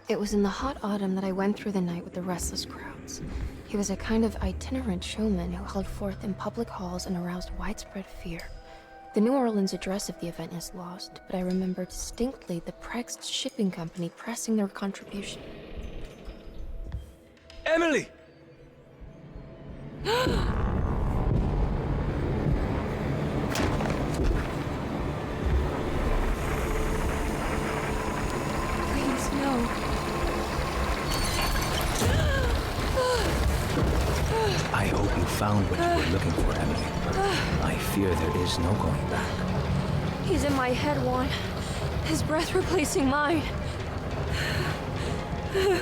It was in the hot autumn that I went through the night with the restless crowds. He was a kind of itinerant showman who held forth in public halls and aroused widespread fear. The New Orleans address of the event is lost, but I remember distinctly the Prext shipping company pressing their contribution. Emily! Please, no. I hope you found what you were looking for, Emily. I fear there is no going back. He's in my head, Juan. His breath replacing mine. You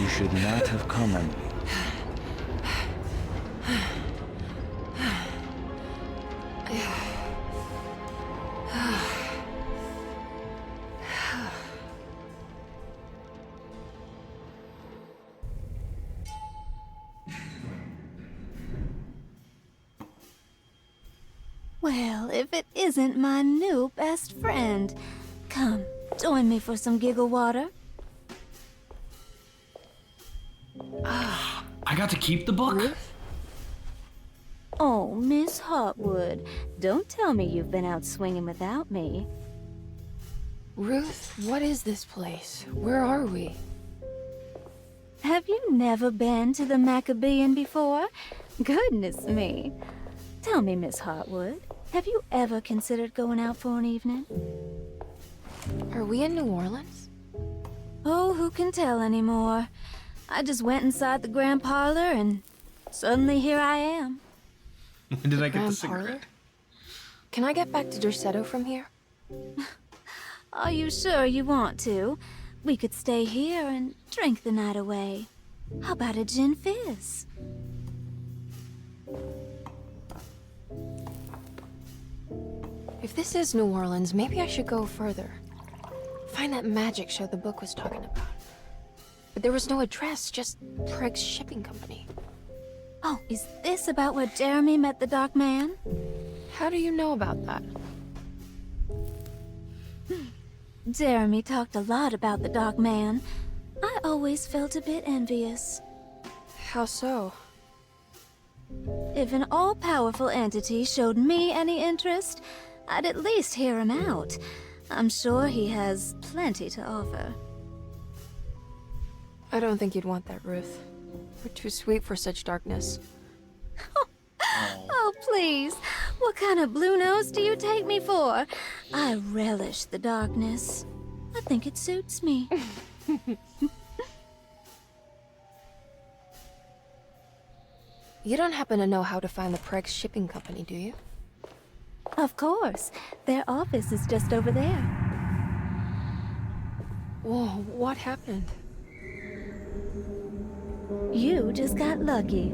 should not have come, Emily. Well, if it isn't my new best friend. Come, join me for some giggle water. I got to keep the book? Oh, Miss Hartwood, don't tell me you've been out swinging without me. Ruth, what is this place? Where are we? Have you never been to the Maccabean before? Goodness me. Tell me, Miss Hartwood, have you ever considered going out for an evening? Are we in New Orleans? Oh, who can tell anymore? I just went inside the grand parlor and suddenly here I am. When did I get the Grand cigarette? parlor? Can I get back to Derceto from here? Are you sure you want to? We could stay here and drink the night away. How about a gin fizz? If this is New Orleans, maybe I should go further. Find that magic show the book was talking about. But there was no address, just Prext Shipping Company. Oh, is this about where Jeremy met the Dark Man? How do you know about that? Jeremy talked a lot about the Dark Man. I always felt a bit envious. How so? If an all-powerful entity showed me any interest, I'd at least hear him out. I'm sure he has plenty to offer. I don't think you'd want that, Ruth. We're too sweet for such darkness. Oh, please. What kind of blue nose do you take me for? I relish the darkness. I think it suits me. You don't happen to know how to find the Prext Shipping Company, do you? Of course. Their office is just over there. Whoa, what happened? You just got lucky.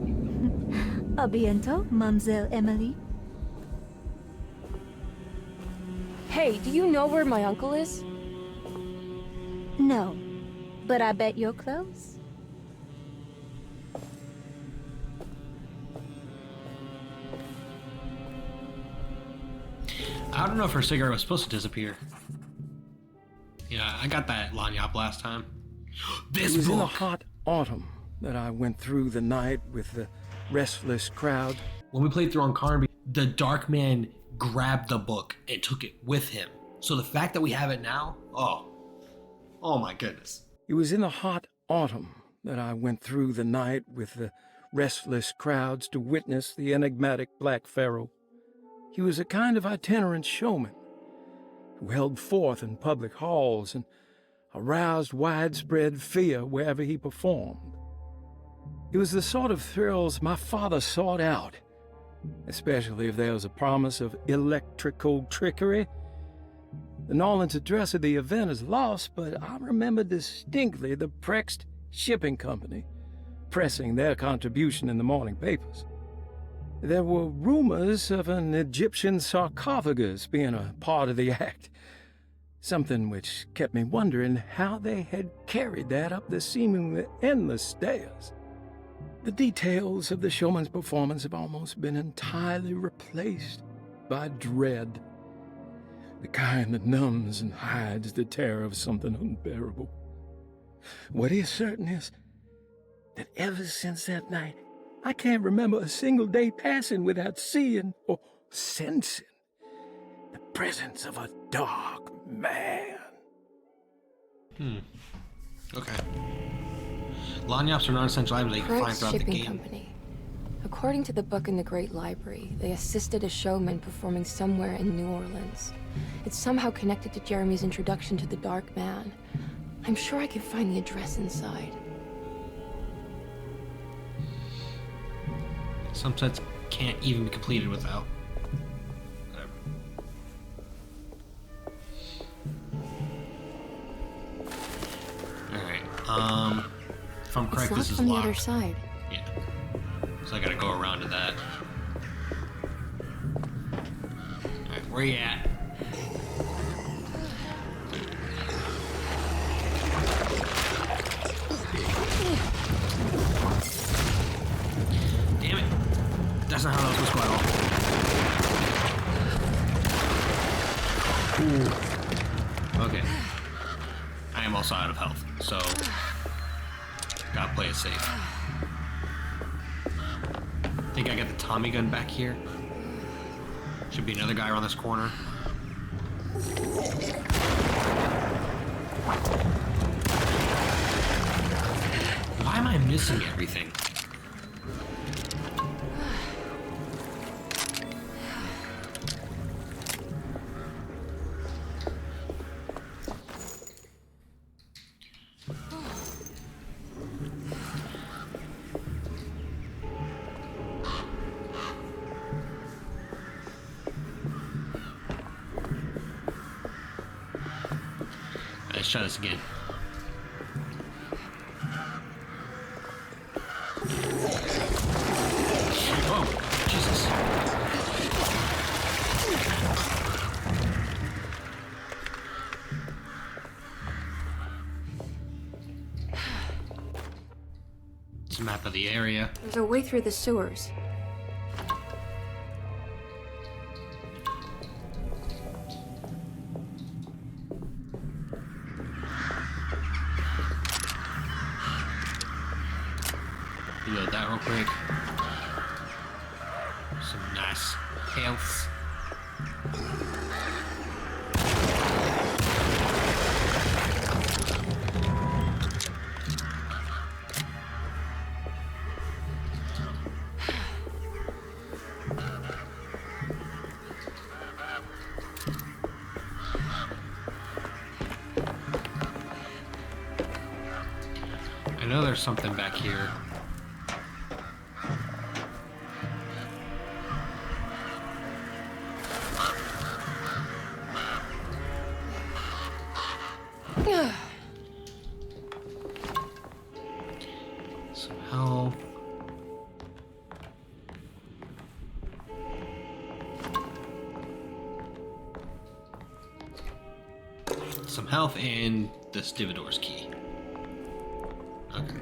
A bientôt, Mademoiselle Emily. Hey, do you know where my uncle is? No, but I bet you're close. I don't know if her cigarette was supposed to disappear. Yeah, I got that lagniappe last time. This It was in the book! hot autumn that I went through the night with the restless crowd. When we played through on Carnby, the Dark Man grabbed the book and took it with him. So the fact that we have it now, oh my goodness. It was in the hot autumn that I went through the night with the restless crowds to witness the enigmatic Black Pharaoh. He was a kind of itinerant showman who held forth in public halls and aroused widespread fear wherever he performed. It was the sort of thrills my father sought out, especially if there was a promise of electrical trickery. The Nolan's address of the event is lost, but I remember distinctly the Prext Shipping Company pressing their contribution in the morning papers. There were rumors of an Egyptian sarcophagus being a part of the act, something which kept me wondering how they had carried that up the seemingly endless stairs. The details of the showman's performance have almost been entirely replaced by dread. The kind that numbs and hides the terror of something unbearable. What is certain is that ever since that night, I can't remember a single day passing without seeing or sensing the presence of a dark man. Okay. Lagniappes are non-essential items that you can find Price throughout the Shipping game. Company. According to the book in the Great Library, they assisted a showman performing somewhere in New Orleans. It's somehow connected to Jeremy's introduction to the Dark Man. I'm sure I can find the address inside. Some sets can't even be completed without. Whatever. Alright, if I'm correct, It's this locked is from the locked. other side. Yeah. So I gotta go around to that. Alright, where you at? Damn it. That's not how that was supposed to go at all. Ooh. Okay. I am also out of health, so gotta play it safe. Think I got the Tommy gun back here. Should be another guy around this corner. Why am I missing everything? Let's try this again. Oh, Jesus. It's a map of the area. There's a way through the sewers. Reload that real quick. Some nice health. I know there's something back here. Some health. Some health and the Stevedore's key. Okay.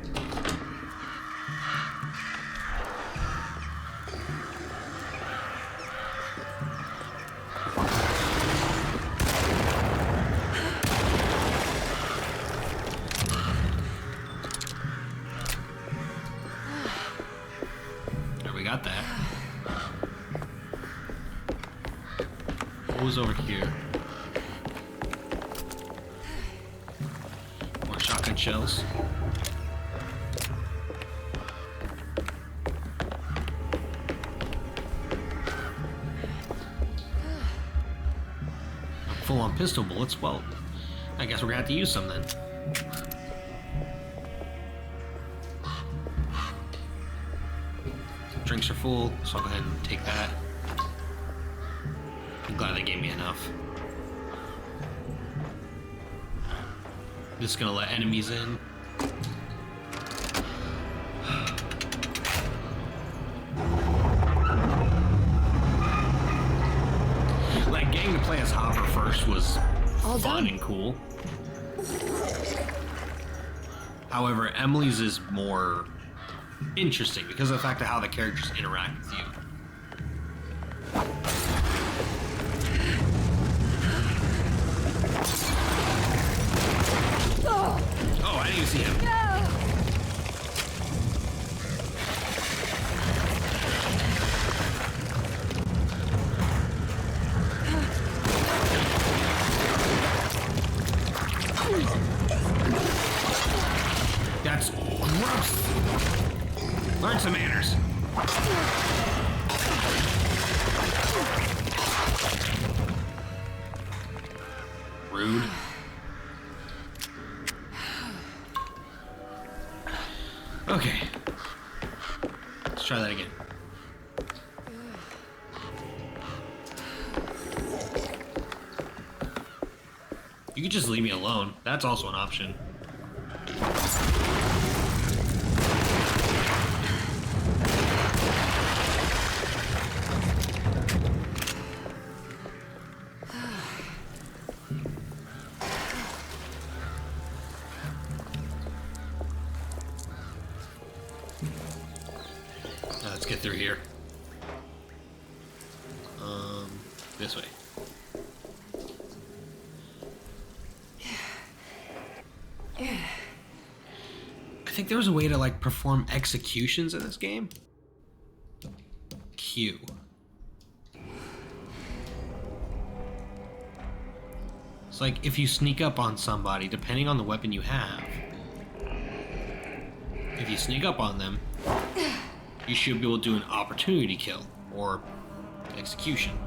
There, we got that. What was over here? More shotgun shells. Full on pistol bullets. Well, I guess we're gonna have to use some then. Drinks are full, so I'll go ahead and take that. I'm glad they gave me enough. Just gonna let enemies in. Like, getting to play as Hopper first was All fun done. and cool. However, Emily's is more interesting because of the fact of how the characters interact with you. Let's try that again. You could just leave me alone. That's also an option. Let's get through here. This way. I think there was a way to like perform executions in this game. Q. It's like if you sneak up on somebody, depending on the weapon you have, if you sneak up on them, you should be able to do an opportunity kill or execution.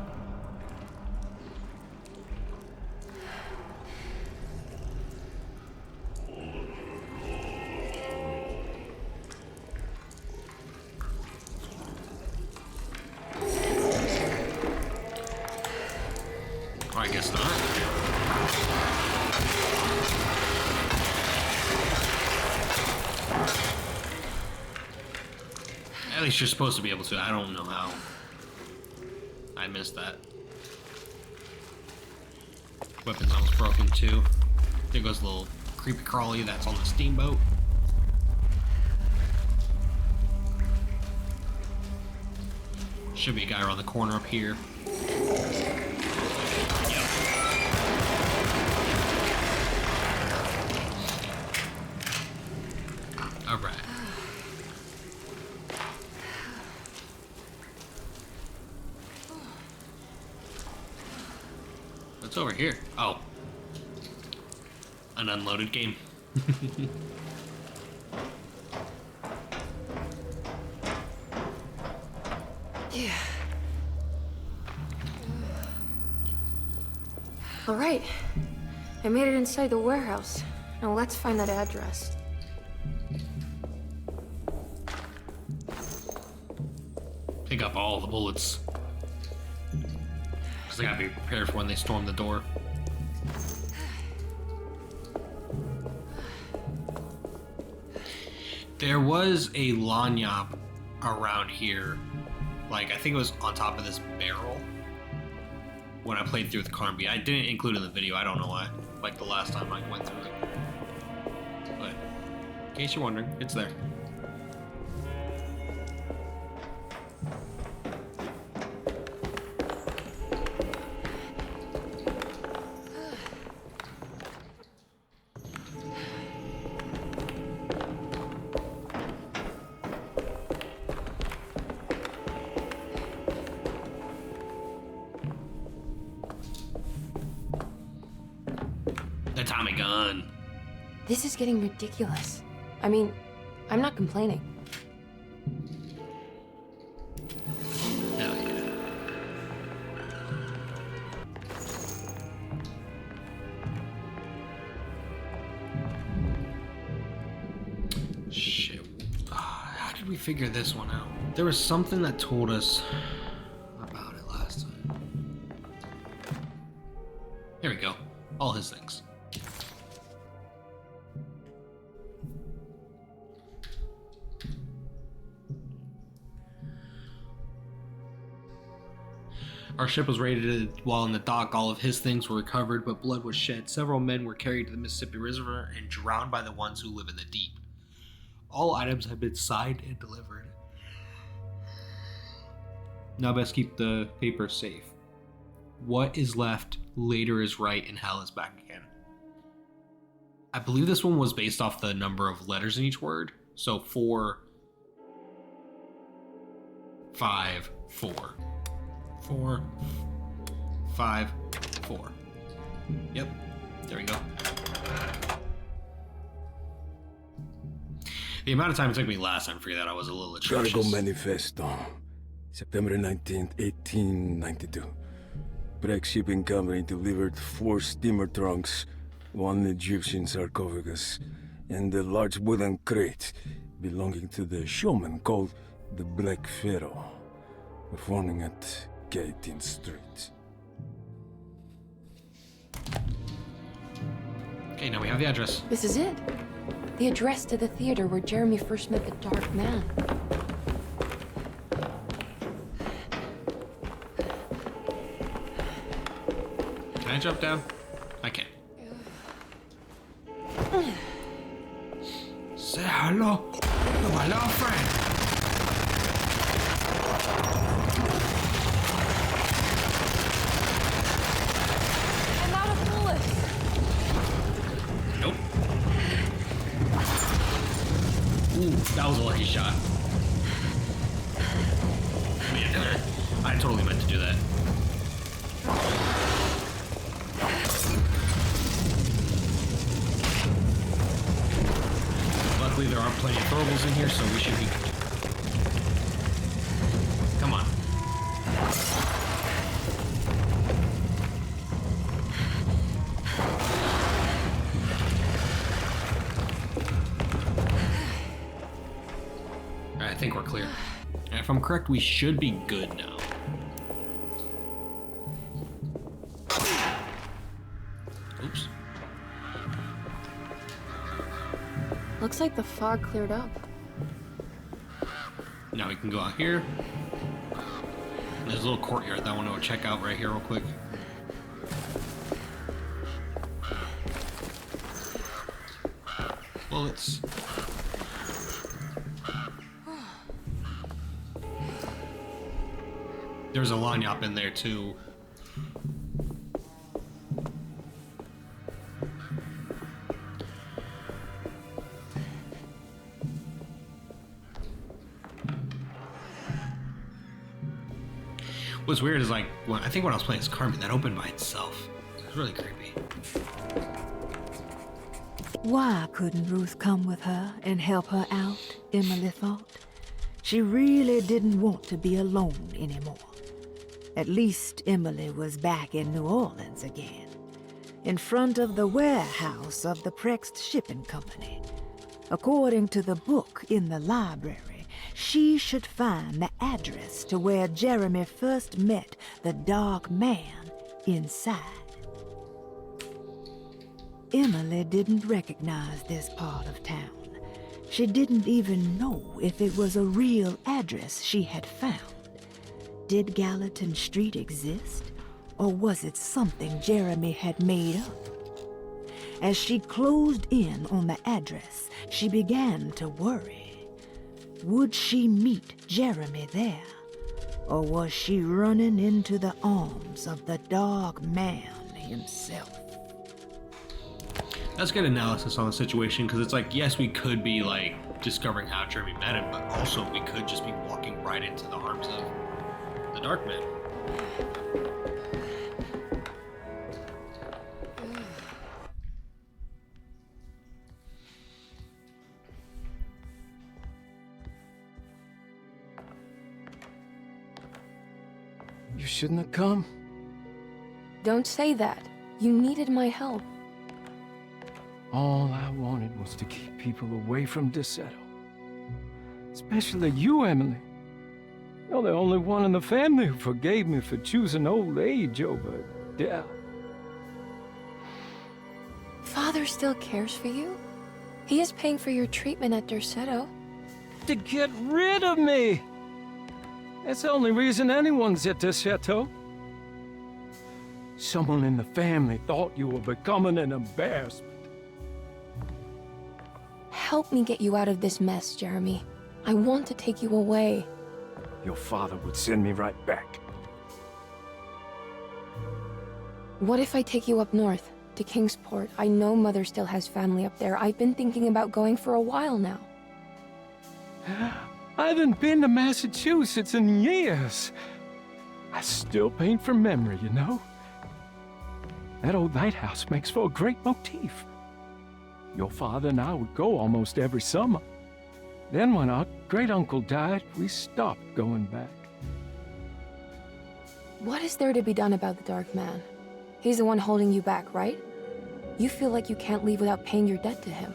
I guess not. At least you're supposed to be able to. I don't know how. I missed that. Weapon's almost broken too. There goes the little creepy crawly that's on the steamboat. Should be a guy around the corner up here. Alright. What's over here? Oh. An unloaded game. Yeah. All right. I made it inside the warehouse. Now let's find that address. Pick up all the bullets. Because they gotta be prepared for when they storm the door. There was a lagniappe around here. Like, I think it was on top of this barrel when I played through with Carnby. I didn't include it in the video, I don't know why. Like the last time I went through it. But, in case you're wondering, it's there. The Tommy gun. This is getting ridiculous. I mean, I'm not complaining. Hell yeah. Shit. How did we figure this one out? There was something that told us about it last time. Here we go. All his things. Our ship was raided while in the dock. All of his things were recovered, but blood was shed. Several men were carried to the Mississippi River and drowned by the ones who live in the deep. All items have been signed and delivered. Now best keep the paper safe. What is left later is right and hell is back again. I believe this one was based off the number of letters in each word. So 4, 5, 4. 4, 5, 4. Yep, there we go. The amount of time it took me last time to figure that out was a little atrocious. Cargo Manifesto, September 19th, 1892. Breck Shipping Company delivered 4 steamer trunks, 1 Egyptian sarcophagus, and a large wooden crate belonging to the showman called The Black Pharaoh, performing at 18th Street. Okay, now we have the address. This is it. The address to the theater where Jeremy first met the Dark Man. Can I jump down? I can. Say hello to my little friend. I'm out of bullets. Nope. Ooh, that was a lucky shot. I totally meant to do that. Luckily, there are plenty of throwables in here, so we should be good. Come on. I think we're clear. And if I'm correct, we should be good now. Oops. Looks like the fog cleared up. Now we can go out here. There's a little courtyard that I want to check out right here real quick. Bullets. There's a lagniappe in there too. What's weird is like, I think when I was playing as Carnby, that opened by itself. It was really creepy. Why couldn't Ruth come with her and help her out, Emily thought. She really didn't want to be alone anymore. At least Emily was back in New Orleans again, in front of the warehouse of the Prext Shipping Company. According to the book in the library, she should find the address to where Jeremy first met the Dark Man inside. Emily didn't recognize this part of town. She didn't even know if it was a real address she had found. Did Gallatin Street exist, or was it something Jeremy had made up? As she closed in on the address, she began to worry. Would she meet Jeremy there, or was she running into the arms of the Dark Man himself? That's good analysis on the situation, because it's like, yes, we could be like discovering how Jeremy met him, but also we could just be walking right into the arms of the Dark Man. You shouldn't have come. Don't say that. You needed my help. All I wanted was to keep people away from Desetto. Especially you, Emily. You're the only one in the family who forgave me for choosing old age over death. Father still cares for you? He is paying for your treatment at Desetto. To get rid of me! That's the only reason anyone's at Desetto. Someone in the family thought you were becoming an embarrassment. Help me get you out of this mess, Jeremy. I want to take you away. Your father would send me right back. What if I take you up north, to Kingsport? I know Mother still has family up there. I've been thinking about going for a while now. I haven't been to Massachusetts in years. I still paint from memory, you know? That old lighthouse makes for a great motif. Your father and I would go almost every summer. Then when our great-uncle died, we stopped going back. What is there to be done about the Dark Man? He's the one holding you back, right? You feel like you can't leave without paying your debt to him.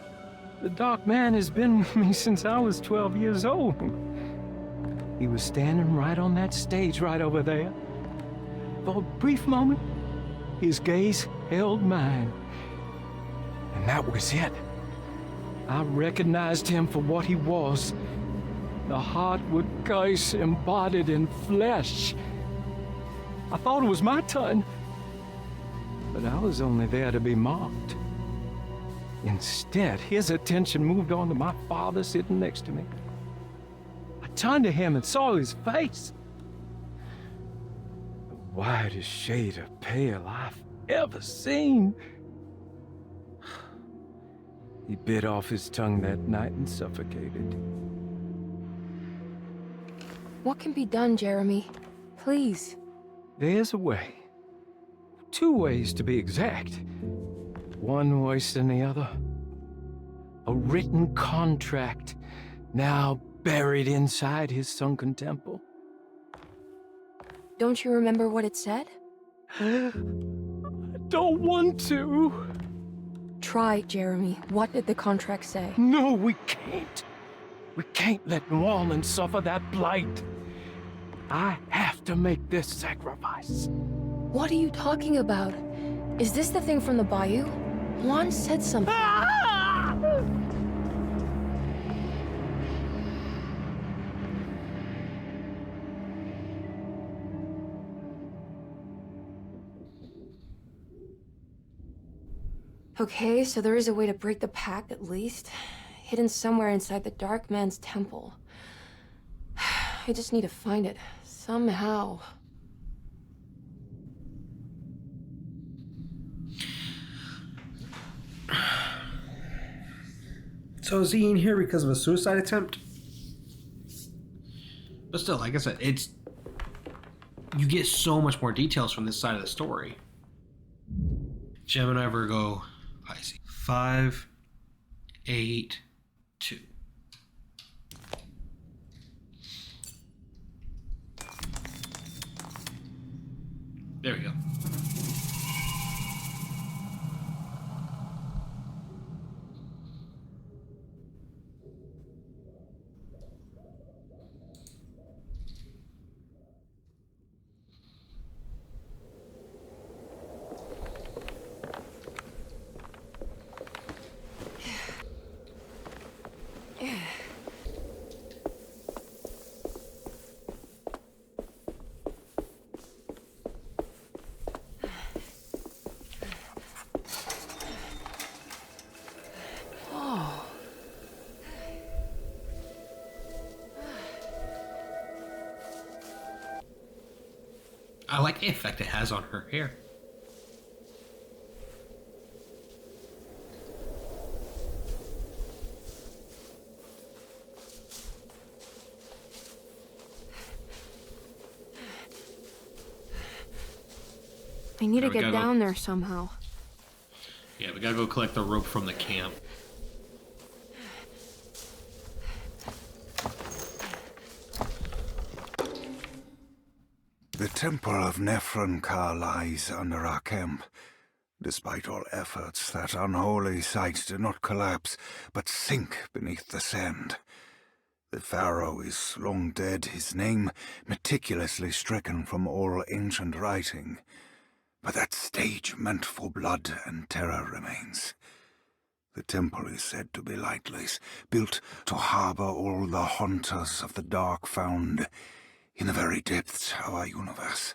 The Dark Man has been with me since I was 12 years old. He was standing right on that stage right over there. For a brief moment, his gaze held mine. And that was it. I recognized him for what he was. The Hartwood curse embodied in flesh. I thought it was my turn, but I was only there to be mocked. Instead, his attention moved on to my father sitting next to me. I turned to him and saw his face. The whitest shade of pale I've ever seen. He bit off his tongue that night and suffocated. What can be done, Jeremy? Please. There's a way. 2 ways to be exact. One worse than the other. A written contract, now buried inside his sunken temple. Don't you remember what it said? I don't want to. Try, Jeremy. What did the contract say? No, we can't. We can't let New Orleans suffer that blight. I have to make this sacrifice. What are you talking about? Is this the thing from the bayou? Juan said something. Okay, so there is a way to break the pact at least. Hidden somewhere inside the Dark Man's temple. I just need to find it. Somehow. So is he in here because of a suicide attempt? But still, like I said, it's... You get so much more details from this side of the story. Gemini, Virgo, Pisces. 5, 8, 2. There we go. I like the effect it has on her hair. I need to we get gotta down go. there somehow. Yeah, we gotta go collect the rope from the camp. The temple of Nephron-Ka lies under our camp. Despite all efforts, that unholy site did not collapse, but sink beneath the sand. The pharaoh is long dead, his name meticulously stricken from all ancient writing. But that stage meant for blood and terror remains. The temple is said to be lightless, built to harbor all the haunters of the dark found in the very depths of our universe.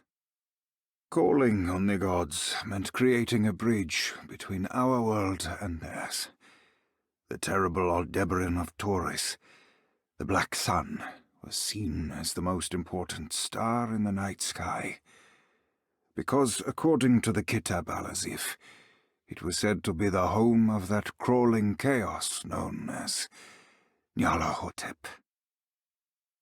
Calling on the gods meant creating a bridge between our world and theirs. The terrible Aldebaran of Taurus, the Black Sun, was seen as the most important star in the night sky, because, according to the Kitab al-Azif, it was said to be the home of that crawling chaos known as Nyarlathotep.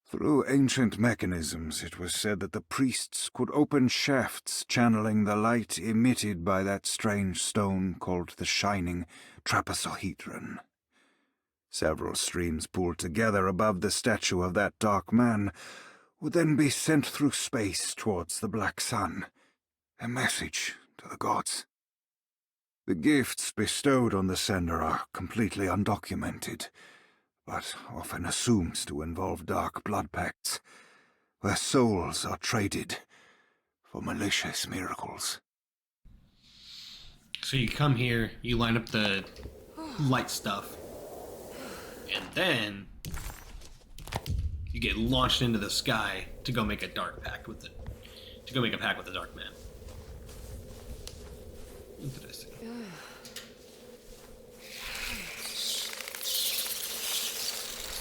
Through ancient mechanisms, it was said that the priests could open shafts channeling the light emitted by that strange stone called the Shining Trapezohedron. Several streams pooled together above the statue of that dark man would then be sent through space towards the Black Sun, a message to the gods. The gifts bestowed on the sender are completely undocumented, but often assumed to involve dark blood pacts. where souls are traded for malicious miracles. So you come here, you line up the light stuff, and then you get launched into the sky to go make a dark pact with it. To go make a pact with the Dark Man. Interesting.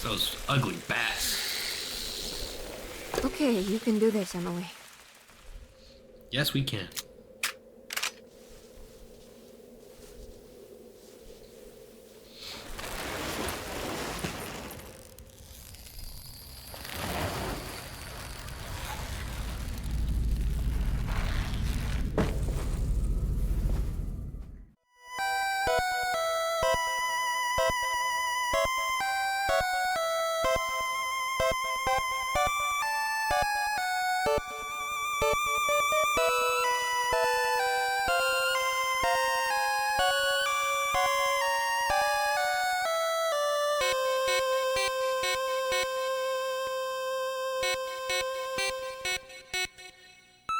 Those ugly bats. Okay, you can do this, Emily. Yes, we can.